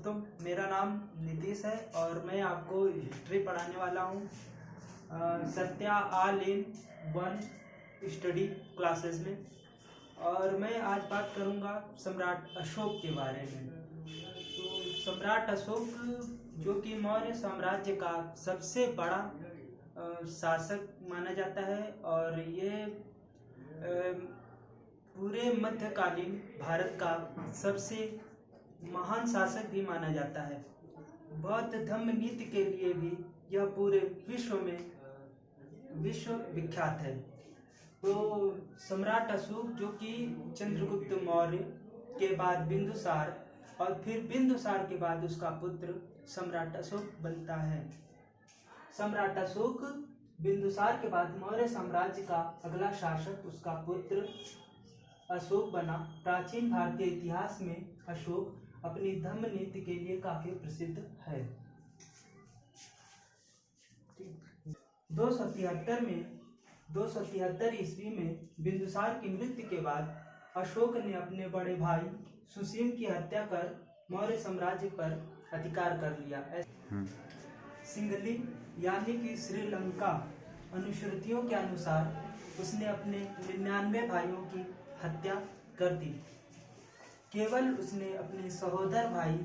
दोस्तों, मेरा नाम नीतीश है और मैं आपको हिस्ट्री पढ़ाने वाला हूँ Satya all in one study classes में। और मैं आज बात करूँगा सम्राट अशोक के बारे में। तो सम्राट अशोक जो कि मौर्य साम्राज्य का सबसे बड़ा शासक माना जाता है और ये पूरे मध्यकालीन भारत का सबसे महान शासक भी माना जाता है। बौद्ध धर्म नीति के लिए भी यह पूरे विश्व में विश्व विख्यात है। तो सम्राट अशोक जो कि चंद्रगुप्त मौर्य के बाद बिंदुसार और फिर बिंदुसार के बाद उसका पुत्र सम्राट अशोक बनता है। सम्राट अशोक बिंदुसार के बाद मौर्य साम्राज्य का अगला शासक उसका पुत्र अशोक बना। प्राचीन भारतीय इतिहास में अशोक अपनी धर्म नीति के लिए काफी प्रसिद्ध है। 273 ईस्वी में बिंदुसार की मृत्यु के बाद अशोक ने अपने बड़े भाई सुसीम की हत्या कर मौर्य साम्राज्य पर अधिकार कर लिया। सिंघली यानी कि श्रीलंका अनुश्रुतियों के अनुसार उसने अपने 99 भाइयों की हत्या कर दी। केवल उसने अपने सहोदर भाई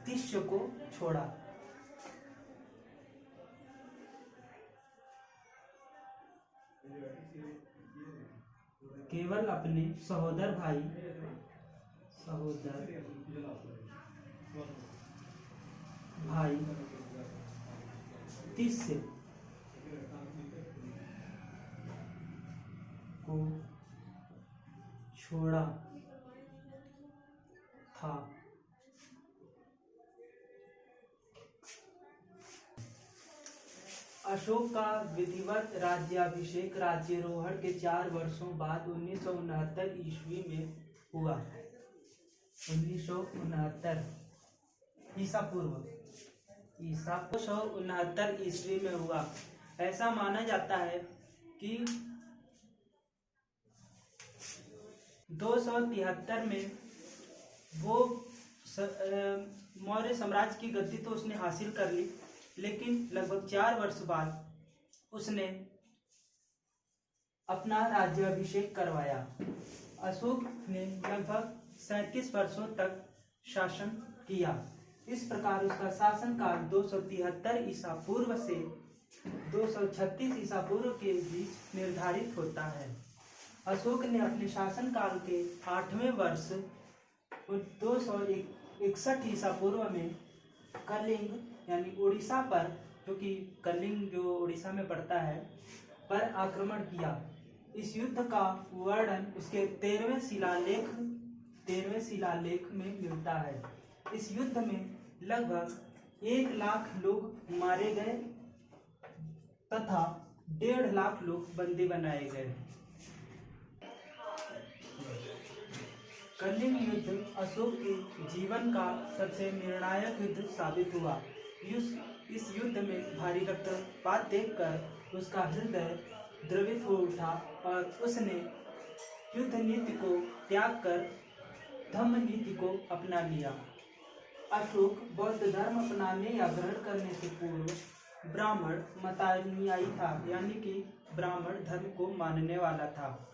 तिष्य को छोड़ा। केवल अपने सहोदर भाई तिष्य को छोड़ा था। अशोक का विधिवत राज्याभिषेक राज्यारोहण के 4 वर्षों बाद 1969 ईस्वी में हुआ। 1969 ईसा पूर्व 1969 ईस्वी में हुआ। ऐसा माना जाता है कि 273 में वो मौर्य साम्राज्य की गद्दी तो उसने हासिल कर ली, लेकिन लगभग 4 वर्ष बाद उसने अपना राज्याभिषेक करवाया। अशोक ने लगभग 37 वर्षों तक शासन किया। इस प्रकार उसका शासनकाल 273 ईसा पूर्व से 236 ईसा पूर्व के बीच निर्धारित होता है। अशोक ने अपने शासनकाल के 8वें वर्ष 261 ईसा पूर्व में कलिंग यानी उड़ीसा पर, जो कि कलिंग जो उड़ीसा में पड़ता है, पर आक्रमण किया। इस युद्ध का वर्णन उसके 13वें शिलालेख में मिलता है। इस युद्ध में लगभग 1 लाख लोग मारे गए तथा 1.5 लाख लोग बंदी बनाए गए। कलिंग युद्ध अशोक के जीवन का सबसे निर्णायक युद्ध साबित हुआ। इस युद्ध में भारी रक्तपात देखकर उसका हृदय द्रवित हो उठा और उसने युद्ध नीति को त्याग कर धम्म नीति को अपना लिया। अशोक बौद्ध धर्म अपनाने या ग्रहण करने से पूर्व ब्राह्मण मतानुयायी था, यानी कि ब्राह्मण धर्म को मानने वाला था।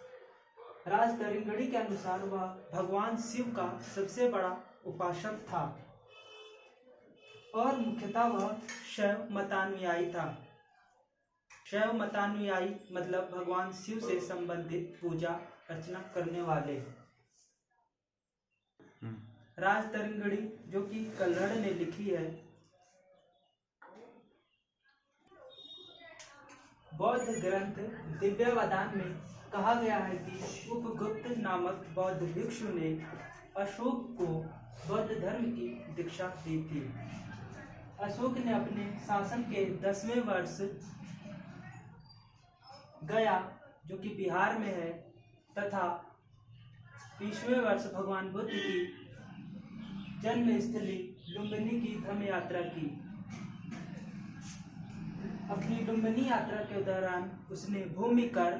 राजतरंगिणी के अनुसार वह भगवान शिव का सबसे बड़ा उपासक था और मुख्यतः वह शैव मतानुयायी था। शैव मतानुयायी मतलब भगवान शिव से संबंधित पूजा अर्चना करने वाले। राजतरंगिणी जो कि कल्हड़ ने लिखी है, बौद्ध ग्रंथ दिव्यवदान में कहा गया है कि उपगुप्त नामक बौद्ध भिक्षु ने अशोक को बौद्ध धर्म की दीक्षा दी थी। अशोक ने अपने शासन के 10वें वर्ष गया, जो कि बिहार में है, तथा 20वें वर्ष भगवान बुद्ध की जन्मस्थली लुम्बिनी की धर्म यात्रा की। अपनी लुम्बिनी यात्रा के दौरान उसने भूमि कर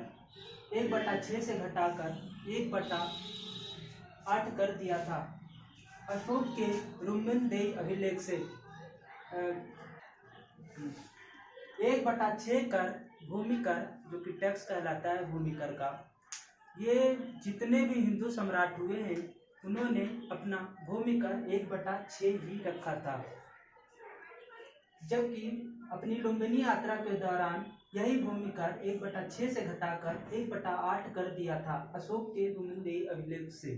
1/6 से घटाकर 1/8 कर दिया था। अशोक के रुम्नदेही अभिलेख से 1/6 कर भूमि कर, जो कि टैक्स कहलाता है भूमि कर का, ये जितने भी हिंदू सम्राट हुए हैं उन्होंने अपना भूमि कर 1/6 ही रखा था, जबकि अपनी लुम्बिनी यात्रा के दौरान यही भूमि कर 1/6 से घटाकर 1/8 कर दिया था अशोक के रुम्नदेही अभिलेख से।